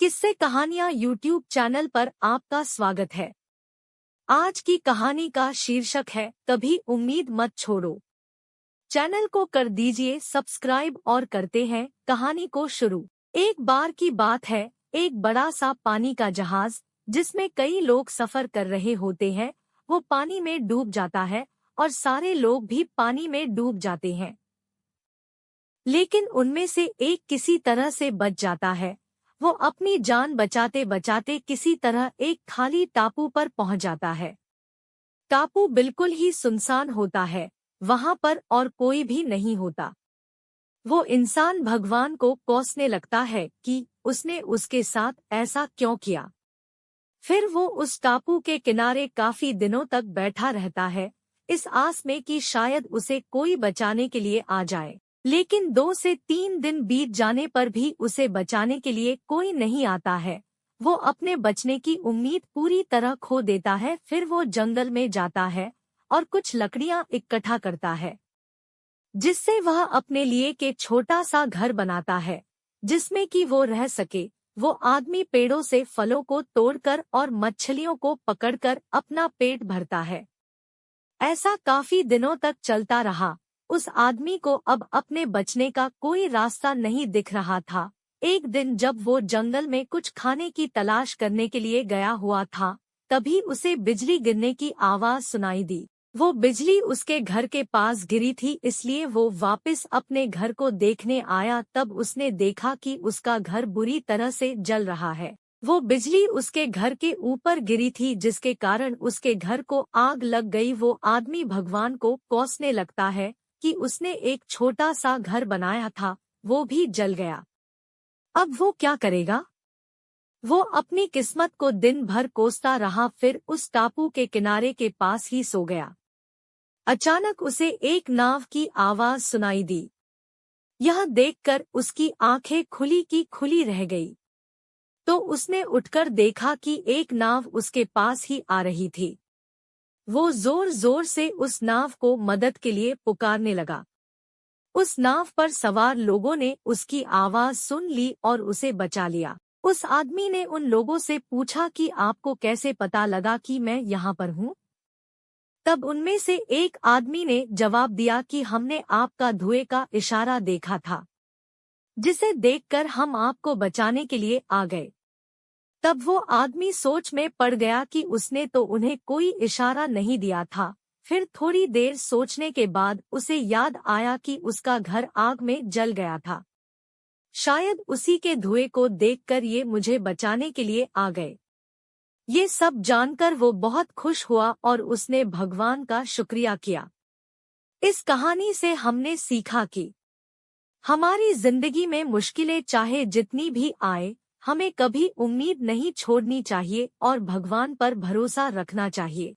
किस्से कहानियाँ YouTube channel पर आपका स्वागत है। आज की कहानी का शीर्षक है कभी उम्मीद मत छोड़ो। चैनल को कर दीजिए सब्सक्राइब और करते हैं कहानी को शुरू। एक बार की बात है, एक बड़ा सा पानी का जहाज जिसमें कई लोग सफर कर रहे होते हैं, वो पानी में डूब जाता है और सारे लोग भी पानी में डूब जाते हैं। लेकिन उनमें से एक किसी तरह से बच जाता है। वो अपनी जान बचाते बचाते किसी तरह एक खाली टापू पर पहुंच जाता है। टापू बिल्कुल ही सुनसान होता है, वहां पर और कोई भी नहीं होता। वो इंसान भगवान को कोसने लगता है कि उसने उसके साथ ऐसा क्यों किया। फिर वो उस टापू के किनारे काफी दिनों तक बैठा रहता है, इस आस में कि शायद उसे कोई बचाने के लिए आ जाए। लेकिन 2 से 3 दिन बीत जाने पर भी उसे बचाने के लिए कोई नहीं आता है। वो अपने बचने की उम्मीद पूरी तरह खो देता है। फिर वो जंगल में जाता है और कुछ लकड़ियां इकट्ठा करता है, जिससे वह अपने लिए के छोटा सा घर बनाता है, जिसमें कि वो रह सके। वो आदमी पेड़ों से फलों को तोड़कर और मछलियों को पकड़कर अपना पेट भरता है। ऐसा काफी दिनों तक चलता रहा। उस आदमी को अब अपने बचने का कोई रास्ता नहीं दिख रहा था। एक दिन जब वो जंगल में कुछ खाने की तलाश करने के लिए गया हुआ था, तभी उसे बिजली गिरने की आवाज सुनाई दी। वो बिजली उसके घर के पास गिरी थी, इसलिए वो वापस अपने घर को देखने आया। तब उसने देखा कि उसका घर बुरी तरह से जल रहा है। वो बिजली उसके घर के ऊपर गिरी थी, जिसके कारण उसके घर को आग लग गई। वो आदमी भगवान को कोसने लगता है कि उसने एक छोटा सा घर बनाया था, वो भी जल गया। अब वो क्या करेगा? वो अपनी किस्मत को दिन भर कोसता रहा, फिर उस टापू के किनारे के पास ही सो गया। अचानक उसे एक नाव की आवाज सुनाई दी। यह देखकर उसकी आंखें खुली की खुली रह गई। तो उसने उठकर देखा कि एक नाव उसके पास ही आ रही थी। वो जोर जोर से उस नाव को मदद के लिए पुकारने लगा। उस नाव पर सवार लोगों ने उसकी आवाज सुन ली और उसे बचा लिया। उस आदमी ने उन लोगों से पूछा कि आपको कैसे पता लगा कि मैं यहाँ पर हूँ? तब उनमें से एक आदमी ने जवाब दिया कि हमने आपका धुएं का इशारा देखा था, जिसे देखकर हम आपको बचाने के लिए आ गए। तब वो आदमी सोच में पड़ गया कि उसने तो उन्हें कोई इशारा नहीं दिया था। फिर थोड़ी देर सोचने के बाद उसे याद आया कि उसका घर आग में जल गया था। शायद उसी के धुएं को देखकर ये मुझे बचाने के लिए आ गए। ये सब जानकर वो बहुत खुश हुआ और उसने भगवान का शुक्रिया किया। इस कहानी से हमने सीखा कि हमारी जिंदगी में मुश्किलें चाहे जितनी भी आए, हमें कभी उम्मीद नहीं छोड़नी चाहिए और भगवान पर भरोसा रखना चाहिए।